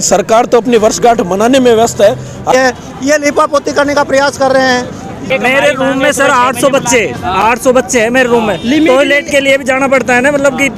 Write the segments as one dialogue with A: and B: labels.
A: सरकार तो अपनी वर्षगांठ मनाने में व्यस्त है।
B: ये लिपापोती करने का प्रयास कर रहे हैं।
C: मेरे रूम में सर 800 बच्चे हैं मेरे रूम में। टॉयलेट के लिए भी जाना पड़ता है ना, मतलब कि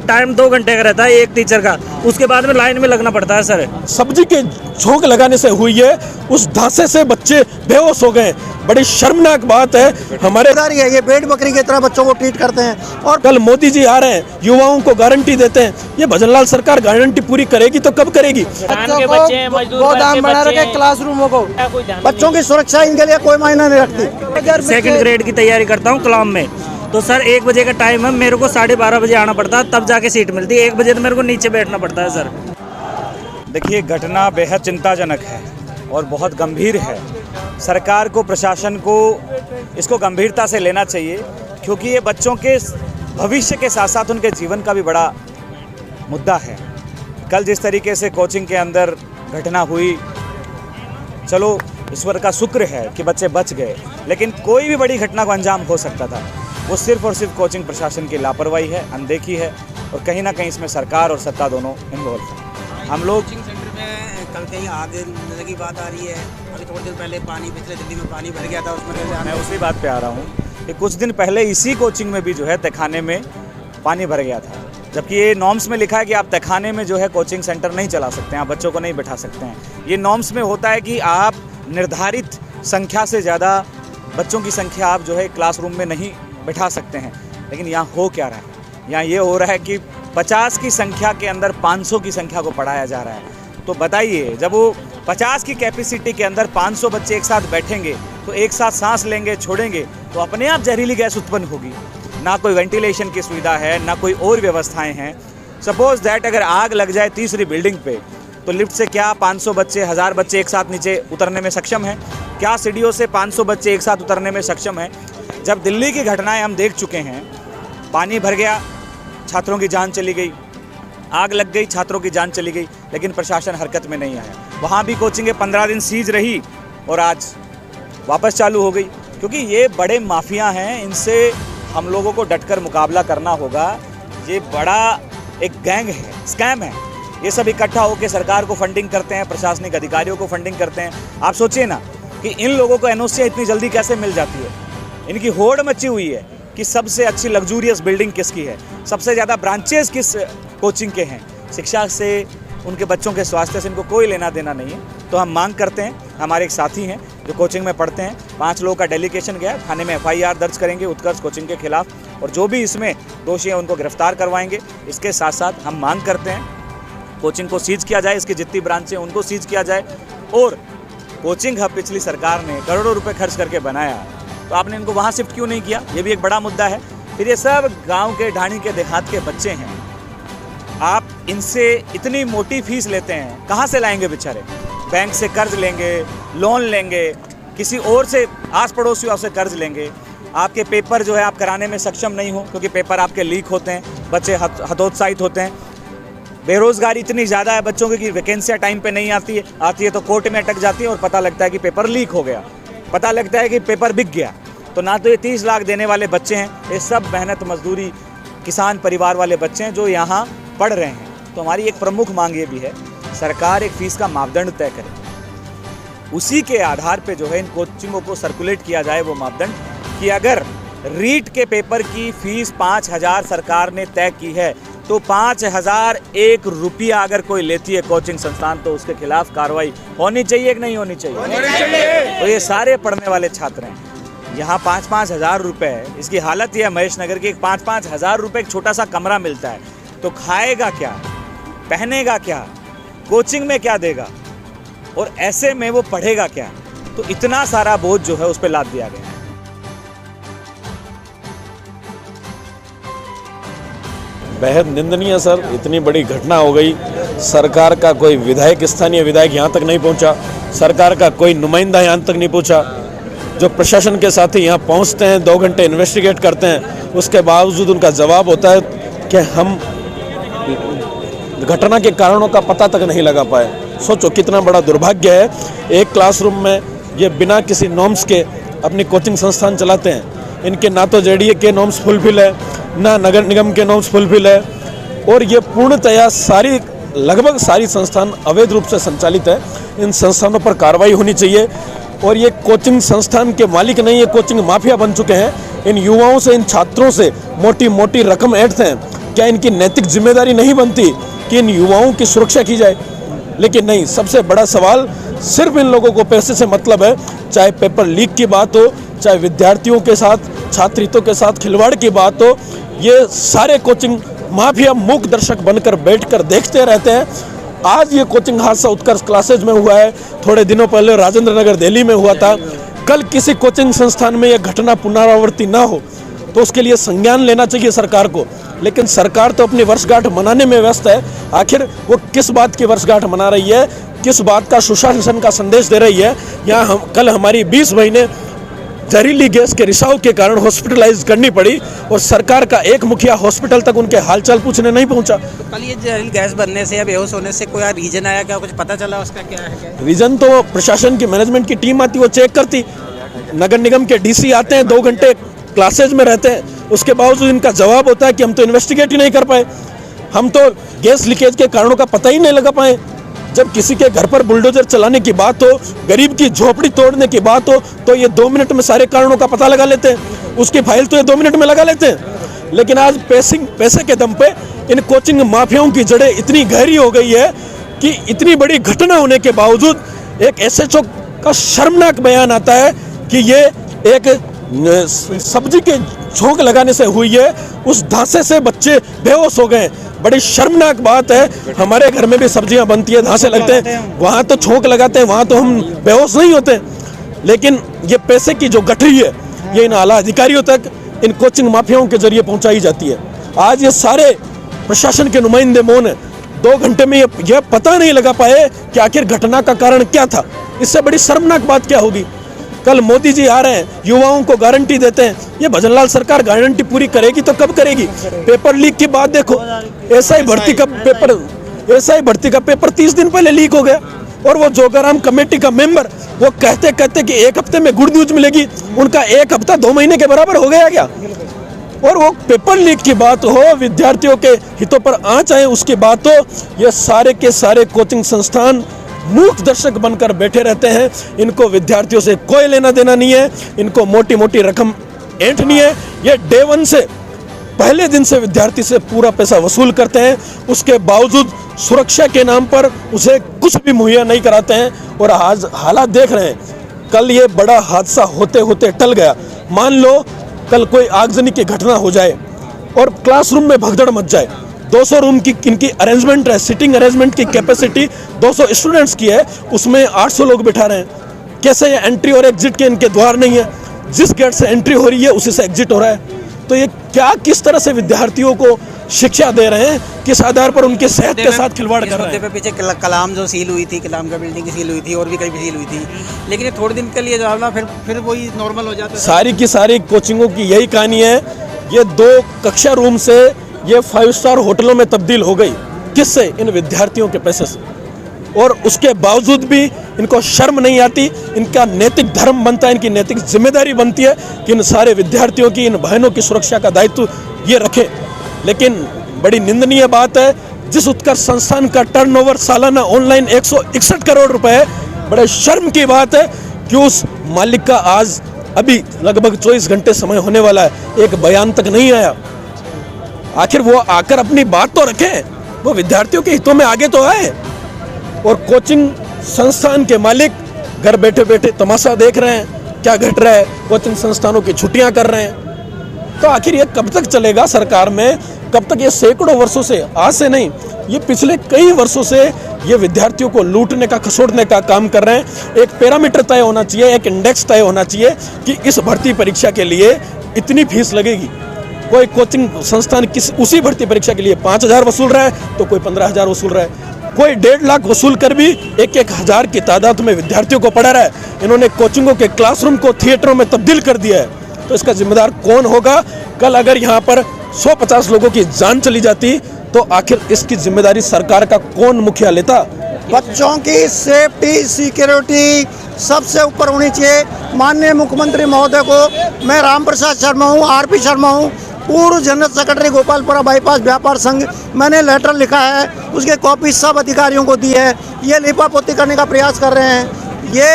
C: टाइम 2 घंटे का रहता है एक टीचर का, उसके बाद में लाइन में लगना पड़ता है सर।
A: सब्जी के झोंक लगाने से हुई है, उस धांसे से बच्चे बेहोश हो गए। बड़ी शर्मनाक बात है। हमारे
B: ये भेड़ बकरी की तरह बच्चों को ट्रीट करते हैं।
A: और कल मोदी जी आ रहे हैं, युवाओं को गारंटी देते हैं। ये भजनलाल सरकार गारंटी पूरी करेगी तो कब करेगी?
B: गोदाम बना रखे क्लासरूमों को, बच्चों की सुरक्षा इनके लिए कोई मायना नहीं रखती।
C: सेकंड ग्रेड की तैयारी करता हूँ कलाम में, तो सर 1 बजे का टाइम है, मेरे को 12:30 बजे आना पड़ता है, तब जाके सीट मिलती है। 1 बजे तो मेरे को नीचे बैठना पड़ता है सर।
D: देखिए, घटना बेहद चिंताजनक है और बहुत गंभीर है। सरकार को, प्रशासन को इसको गंभीरता से लेना चाहिए, क्योंकि ये बच्चों के भविष्य के साथ साथ उनके जीवन का भी बड़ा मुद्दा है। कल जिस तरीके से कोचिंग के अंदर घटना हुई, चलो ईश्वर का शुक्र है कि बच्चे बच गए, लेकिन कोई भी बड़ी घटना को अंजाम हो सकता था। वो सिर्फ और सिर्फ कोचिंग प्रशासन की लापरवाही है, अनदेखी है, और कहीं ना कहीं इसमें सरकार और सत्ता दोनों इन्वॉल्व हैं। हम लोग
E: कोचिंग सेंटर में कल कहीं आग लगने की बात आ रही है। अभी थोड़ी देर पहले पिछले दिल्ली में पानी भर गया था, उसमें
D: मैं उसी बात पे आ रहा हूँ कि कुछ दिन पहले इसी कोचिंग में भी जो है तहखाने में पानी भर गया था, जबकि ये नॉर्म्स में लिखा है कि आप तहखाने में जो है कोचिंग सेंटर नहीं चला सकते हैं, आप बच्चों को नहीं बैठा सकते हैं। ये नॉर्म्स में होता है कि आप निर्धारित संख्या से ज़्यादा बच्चों की संख्या आप जो है क्लासरूम में नहीं बैठा सकते हैं। लेकिन यहाँ हो क्या रहा है? यहाँ ये हो रहा है कि 50 की संख्या के अंदर 500 की संख्या को पढ़ाया जा रहा है। तो बताइए, जब वो 50 की कैपेसिटी के अंदर 500 बच्चे एक साथ बैठेंगे तो एक साथ सांस लेंगे, छोड़ेंगे, तो अपने आप जहरीली गैस उत्पन्न होगी। ना कोई वेंटिलेशन की सुविधा है, ना कोई और व्यवस्थाएं हैं। सपोज दैट अगर आग लग जाए तीसरी बिल्डिंग पे, तो लिफ्ट से क्या 500 बच्चे, 1000 बच्चे एक साथ नीचे उतरने में सक्षम हैं? क्या सीढ़ियों से 500 बच्चे एक साथ उतरने में सक्षम हैं? जब दिल्ली की घटनाएं हम देख चुके हैं, पानी भर गया, छात्रों की जान चली गई, आग लग गई, छात्रों की जान चली गई, लेकिन प्रशासन हरकत में नहीं आया। वहाँ भी कोचिंगें 15 दिन सीज रही और आज वापस चालू हो गई, क्योंकि ये बड़े माफिया हैं, इनसे हम लोगों को डटकर मुकाबला करना होगा। ये बड़ा एक गैंग है, स्कैम है। ये सब इकट्ठा होकर सरकार को फंडिंग करते हैं, प्रशासनिक अधिकारियों को फंडिंग करते हैं। आप सोचिए ना कि इन लोगों को एनओसी इतनी जल्दी कैसे मिल जाती है। इनकी होड़ मची हुई है कि सबसे अच्छी लग्जूरियस बिल्डिंग किसकी है, सबसे ज़्यादा ब्रांचेस किस कोचिंग के हैं। शिक्षा से, उनके बच्चों के स्वास्थ्य से इनको कोई लेना देना नहीं है। तो हम मांग करते हैं, हमारे एक साथी हैं जो कोचिंग में पढ़ते हैं, 5 लोगों का डेलीगेशन गया, थाने में FIR दर्ज करेंगे उत्कर्ष कोचिंग के खिलाफ, और जो भी इसमें दोषी हैं उनको गिरफ्तार करवाएंगे। इसके साथ साथ हम मांग करते हैं कोचिंग को सीज किया जाए, इसकी जितनी ब्रांचें उनको सीज किया जाए। और कोचिंग हब पिछली सरकार ने करोड़ों रुपए खर्च करके बनाया, तो आपने इनको वहाँ शिफ्ट क्यों नहीं किया? ये भी एक बड़ा मुद्दा है। फिर ये सब गांव के, ढाणी के, देहात के बच्चे हैं, आप इनसे इतनी मोटी फीस लेते हैं, कहाँ से लाएंगे बेचारे? बैंक से कर्ज लेंगे, लोन लेंगे, किसी और से, आस पड़ोसियों से कर्ज लेंगे। आपके पेपर जो है आप कराने में सक्षम नहीं हो, क्योंकि पेपर आपके लीक होते हैं, बच्चे हतोत्साहित होते हैं। बेरोजगारी इतनी ज़्यादा है बच्चों की कि वैकेंसियाँ टाइम पे नहीं आती है तो कोर्ट में अटक जाती है और पता लगता है कि पेपर लीक हो गया, पता लगता है कि पेपर बिक गया। तो ना तो ये 30 लाख देने वाले बच्चे हैं, ये सब मेहनत मजदूरी किसान परिवार वाले बच्चे हैं जो यहाँ पढ़ रहे हैं। तो हमारी एक प्रमुख मांग ये भी है, सरकार एक फ़ीस का मापदंड तय करे, उसी के आधार पे जो है इन कोचिंगों को सर्कुलेट किया जाए वो मापदंड, कि अगर रीट के पेपर की फ़ीस 5000 सरकार ने तय की है, तो 5001 रुपया अगर कोई लेती है कोचिंग संस्थान, तो उसके खिलाफ कार्रवाई होनी चाहिए कि नहीं होनी चाहिए? तो ये सारे पढ़ने वाले छात्र हैं, यहाँ 5-5 हज़ार रुपये, इसकी हालत यह है महेश नगर की, 5-5 हज़ार रुपये एक छोटा सा कमरा मिलता है, तो खाएगा क्या, पहनेगा क्या, कोचिंग में क्या देगा, और ऐसे में वो पढ़ेगा क्या? तो इतना सारा बोझ जो है उस पर लाद दिया गया है।
A: बेहद निंदनीय सर, इतनी बड़ी घटना हो गई। सरकार का कोई विधायक, स्थानीय विधायक यहाँ तक नहीं पहुँचा, सरकार का कोई नुमाइंदा यहाँ तक नहीं पहुँचा। जो प्रशासन के साथी यहाँ पहुँचते हैं, 2 घंटे इन्वेस्टिगेट करते हैं, उसके बावजूद उनका जवाब होता है कि हम घटना के कारणों का पता तक नहीं लगा पाए। सोचो कितना बड़ा दुर्भाग्य है। एक क्लासरूम में ये बिना किसी नॉर्म्स के अपनी कोचिंग संस्थान चलाते हैं। इनके ना तो JDA के नॉर्म्स फुलफिल है, ना नगर निगम के नॉर्म्स फुलफिल है, और ये पूर्णतया सारी लगभग सारी संस्थान अवैध रूप से संचालित है। इन संस्थानों पर कार्रवाई होनी चाहिए। और ये कोचिंग संस्थान के मालिक नहीं, ये कोचिंग माफिया बन चुके हैं। इन युवाओं से, इन छात्रों से मोटी मोटी रकम ऐंठते हैं। क्या इनकी नैतिक जिम्मेदारी नहीं बनती कि इन युवाओं की सुरक्षा की जाए? लेकिन नहीं, सबसे बड़ा सवाल सिर्फ इन लोगों को पैसे से मतलब है। चाहे पेपर लीक की बात हो, चाहे विद्यार्थियों के साथ, छात्र हितों के साथ खिलवाड़ की बात हो, ये सारे कोचिंग माफिया मूक दर्शक बनकर बैठकर देखते रहते हैं। आज ये कोचिंग हादसा उत्कर्ष क्लासेज में हुआ है, थोड़े दिनों पहले राजेंद्र नगर दिल्ली में हुआ था। कल किसी कोचिंग संस्थान में यह घटना पुनरावृत्ति ना हो तो उसके लिए संज्ञान लेना चाहिए सरकार को। लेकिन सरकार तो अपनी वर्षगांठ मनाने में व्यस्त है। आखिर वो किस बात की वर्षगांठ मना रही है, किस बात का सुशासन का संदेश दे रही है? यहाँ कल हमारी 20 महीने जहरीली गैस के रिसाव के कारण हॉस्पिटलाइज करनी पड़ी और सरकार का एक मुखिया हॉस्पिटल तक उनके हालचाल पूछने नहीं पहुंचा।
E: तो कल ये जहरीली गैस बनने से या बेहोश होने से कोई रीजन आया क्या, कुछ पता चला उसका क्या है?
A: रीजन तो प्रशासन की मैनेजमेंट की टीम आती, वो चेक करती। नगर निगम के डीसी आते हैं, 2 घंटे क्लासेज में रहते हैं, उसके बावजूद इनका जवाब होता है कि हम तो इन्वेस्टिगेट ही नहीं कर पाए, हम तो गैस लीकेज के कारणों का पता ही नहीं लगा पाए। जब किसी के घर पर बुलडोजर चलाने की बात हो, गरीब की झोपड़ी तोड़ने की बात हो, तो ये 2 मिनट में सारे कारणों का पता लगा लेते हैं। उसकी फाइल तो ये 2 मिनट में लगा लेते हैं। लेकिन आज पैसे के दम पे इन कोचिंग माफियाओं की जड़ें इतनी गहरी हो गई है कि इतनी बड़ी घटना होने के बावजूद एक एसएचओ का शर्मनाक बयान आता है कि ये एक सब्जी के झोंक लगाने से हुई है, उस धांसे से बच्चे बेहोश हो गए। बड़ी शर्मनाक बात है। हमारे घर में भी सब्जियां बनती है, धांसे लगते हैं, वहाँ तो झोंक लगाते हैं, वहाँ तो हम बेहोश नहीं होते। लेकिन ये पैसे की जो गठरी है, ये इन आला अधिकारियों तक इन कोचिंग माफियाओं के जरिए पहुंचाई जाती है। आज ये सारे प्रशासन के नुमाइंदे मौन है। 2 घंटे में यह पता नहीं लगा पाए कि आखिर घटना का कारण क्या था। इससे बड़ी शर्मनाक बात क्या होगी? कल मोदी जी आ रहे हैं, युवाओं को गारंटी देते हैं। ये भजनलाल सरकार गारंटी पूरी करेगी तो कब करेगी? पेपर लीक की बात देखो, एसआई भर्ती का पेपर 30 दिन पहले लीक हो गया और वो जोगाराम कमेटी का मेंबर वो कहते कि 1 हफ्ते में गुड न्यूज मिलेगी, उनका 1 हफ्ता 2 महीने के बराबर हो गया क्या? और वो पेपर लीक की बात हो, विद्यार्थियों के हितों पर आंच आए उसकी बात हो, ये सारे के सारे कोचिंग संस्थान मूक दर्शक बनकर बैठे रहते हैं। इनको विद्यार्थियों से कोई लेना देना नहीं है, इनको मोटी मोटी रकम ऐंठनी है। ये डे 1 से, पहले दिन से विद्यार्थी से पूरा पैसा वसूल करते हैं, उसके बावजूद सुरक्षा के नाम पर उसे कुछ भी मुहैया नहीं कराते हैं। और आज हालात देख रहे हैं। कल ये बड़ा हादसा होते होते टल गया। मान लो कल कोई आगजनी की घटना हो जाए और क्लासरूम में भगदड़ मच जाए। 200 रूम की इनकी अरेंजमेंट है, सिटिंग अरेंजमेंट की कैपेसिटी 200 स्टूडेंट्स की है, उसमें 800 लोग बिठा रहे हैं। कैसे ये एंट्री और एग्जिट के इनके द्वार नहीं है? जिस गेट से एंट्री हो रही है उसी से एग्जिट हो रहा है। तो ये क्या, किस तरह से विद्यार्थियों को शिक्षा दे रहे हैं, किस आधार पर उनके सेहत के साथ खिलवाड़ कर रहे हैं?
E: पीछे कलाम जो सील हुई थी, कलाम का बिल्डिंग की सील हुई थी और भी कहीं भी सील हुई थी, लेकिन ये थोड़े दिन के लिए जो फिर वही नॉर्मल हो जाता है।
A: सारी की सारी कोचिंगों की यही कहानी है। ये 2 कक्षा रूम से ये 5 स्टार होटलों में तब्दील हो गई। किससे? इन विद्यार्थियों के पैसे से। और उसके बावजूद भी इनको शर्म नहीं आती। इनका नैतिक धर्म बनता है, इनकी नैतिक जिम्मेदारी बनती है कि इन सारे विद्यार्थियों की, इन बहनों की सुरक्षा का दायित्व ये रखें। लेकिन बड़ी निंदनीय बात है, जिस उत्कर्ष संस्थान का टर्नओवर सालाना ऑनलाइन 161 करोड़ रुपए है, बड़े शर्म की बात है कि उस मालिक का आज अभी लगभग 24 घंटे समय होने वाला है, एक बयान तक नहीं आया। आखिर वो आकर अपनी बात तो रखें, वो विद्यार्थियों के हितों में आगे तो आए। और कोचिंग संस्थान के मालिक घर बैठे बैठे तमाशा देख रहे हैं क्या घट रहा है, कोचिंग संस्थानों की छुट्टियां कर रहे हैं। तो आखिर ये कब तक चलेगा सरकार में? कब तक? ये सैकड़ों वर्षों से, आज से नहीं, ये पिछले कई वर्षों से ये विद्यार्थियों को लूटने का, खसोड़ने का काम कर रहे हैं। एक पैरामीटर तय होना चाहिए, एक इंडेक्स तय होना चाहिए कि इस भर्ती परीक्षा के लिए इतनी फीस लगेगी। कोई कोचिंग संस्थान उसी भर्ती परीक्षा के लिए 5,000 वसूल रहा है तो कोई 15,000 वसूल रहा है। कोई 1.5 लाख वसूल कर भी 1-1 हज़ार की तादाद में विद्यार्थियों को पढ़ा रहा है। इन्होंने कोचिंगों के क्लासरूम को थिएटरों में तब्दील कर दिया है। तो इसका जिम्मेदार कौन होगा? कल अगर यहाँ पर 150 लोगों की जान चली जाती तो आखिर इसकी जिम्मेदारी सरकार का कौन मुखिया लेता?
B: बच्चों की सेफ्टी, सिक्योरिटी सबसे ऊपर होनी चाहिए। माननीय मुख्यमंत्री महोदय को मैं राम प्रसाद शर्मा हूँ, RP शर्मा हूँ, पूर्व जनरल सेक्रेटरी गोपालपुरा बाईपास व्यापार संघ, मैंने लेटर लिखा है उसके कॉपी सब अधिकारियों को दी है। ये लिपापोती करने का प्रयास कर रहे हैं। ये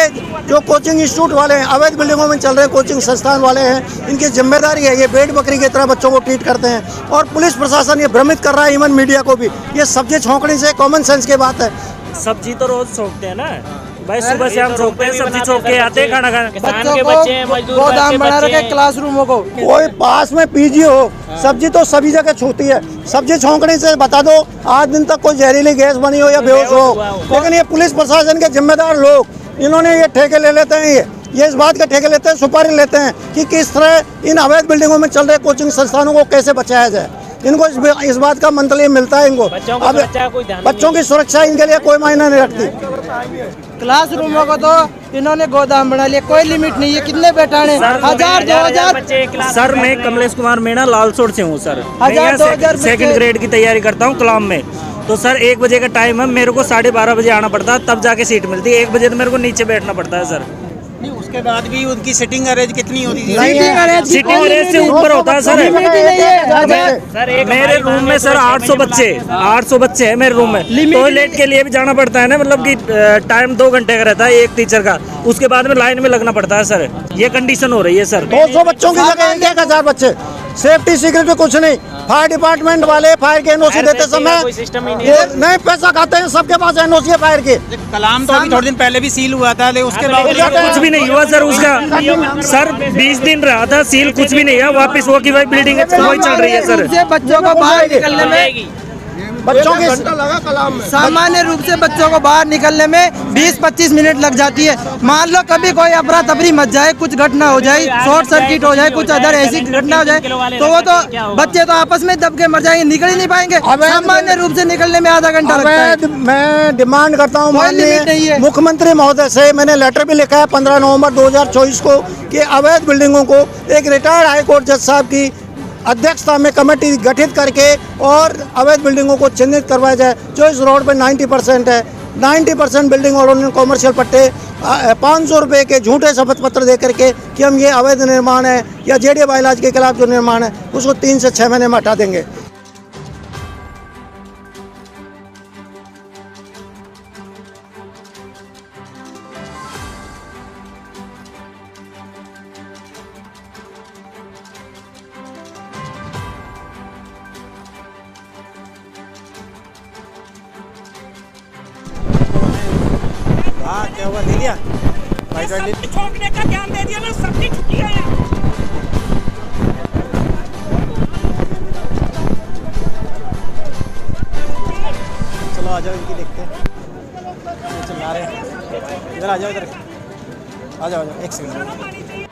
B: जो कोचिंग इंस्टीट्यूट वाले हैं, अवैध बिल्डिंगों में चल रहे कोचिंग संस्थान वाले हैं, इनकी जिम्मेदारी है। ये भेड़ बकरी की तरह बच्चों को ट्रीट करते हैं और पुलिस प्रशासन ये भ्रमित कर रहा है, इवन मीडिया को भी। ये सब्जी छौंकने से कॉमन सेंस की बात है।
C: सब्जी तो रोज छोकते हैं ना भाई, सुबह से हम छोकते हैं, सब्जी छोक के आते हैं खाना खाने।
F: बच्चों को गोदाम बना रखे क्लासरूमों को।
B: कोई पास में पीजी हो, सब्जी तो सभी जगह छूती है। सब्जी छौंकने से बता दो 8 दिन तक कोई जहरीली गैस बनी हो या बेहोश हो। लेकिन ये पुलिस प्रशासन के जिम्मेदार लोग, इन्होंने ये ठेके ले लेते हैं। ये इस बात के ठेके लेते हैं, सुपारी लेते हैं कि किस तरह इन अवैध बिल्डिंगों में चल रहे कोचिंग संस्थानों को कैसे बचाया जाए। इनको इस बात का मंतव्य मिलता है। इनको अब बच्चों की सुरक्षा इनके लिए कोई मायना नहीं रखती।
F: क्लासरूमों को तो इन्होंने गोदाम बना लिया, कोई लिमिट नहीं है। कितने बैठाने 1000 2000।
C: सर मैं कमलेश कुमार मीणा लालसोट से हूँ सर।
F: 1000 2000
C: सेकंड ग्रेड की तैयारी करता हूँ कलाम में। तो सर 1 बजे का टाइम है, मेरे को 12:30 बजे आना पड़ता है, तब जाके सीट मिलती है। 1 बजे तो मेरे को नीचे बैठना पड़ता है सर।
E: नहीं, उसके बाद भी उनकी सिटिंग अरेंज कितनी होती थी?
C: सीटिंग अरेंज से ऊपर होता है सर। मेरे रूम में सर 800 बच्चे हैं मेरे रूम में। टॉयलेट के लिए भी जाना पड़ता है ना, मतलब कि टाइम 2 घंटे का रहता है एक टीचर का। उसके बाद में लाइन में लगना पड़ता है सर। ये कंडीशन हो रही है सर।
B: 200 बच्चों की जगह 1000 बच्चे। सेफ्टी सिक्योरिटी कुछ नहीं। फायर डिपार्टमेंट वाले फायर के एनओसी देते समय नहीं पैसा खाते हैं। सबके पास एनओसी है फायर के।
E: कलाम तो अभी थोड़े दिन पहले भी सील हुआ था, लेकिन उसके बावजूद
C: कुछ भी नहीं हुआ सर उसका। सर 20 दिन रहा था सील, कुछ भी नहीं है। वापस वो की वही बिल्डिंग वही चल रही है सर।
F: बच्चों को बाहर निकलने में
B: बच्चों के
F: सामान्य रूप से बच्चों को बाहर निकलने में 20-25 मिनट लग जाती है। मान लो कभी कोई अफरा तफरी मच जाए, कुछ घटना हो जाए, शॉर्ट सर्किट हो जाए, कुछ अदर ऐसी घटना हो जाए, तो वो तो बच्चे तो आपस में दब के मर जाएंगे, निकल ही नहीं पाएंगे। सामान्य रूप से निकलने में आधा घंटा लगता है।
B: मैं डिमांड करता हूँ माननीय मुख्यमंत्री महोदय से, मैंने लेटर भी लिखा है 15 नवंबर 2024 को कि अवैध बिल्डिंगों को एक रिटायर्ड हाईकोर्ट जज साहब की अध्यक्षता में कमेटी गठित करके और अवैध बिल्डिंगों को चिन्हित करवाया जाए। जो इस रोड पे 90% है, 90% बिल्डिंग वालों ने कॉमर्शियल पट्टे 500 रुपये के झूठे शपथ पत्र दे करके कि हम ये अवैध निर्माण है या जेडीए बाइलाज के खिलाफ जो निर्माण है उसको 3 से 6 महीने में हटा देंगे।
E: हाँ, क्या हुआ? ले लिया
G: छोड़ने का ध्यान दे दिया ना, सबकी छुट्टी है।
E: चलो आ जाओ, इनकी देखते हैं। ये चिल्ला रहे हैं। इधर आ जाओ, इधर आ जाओ, एक सेकंड।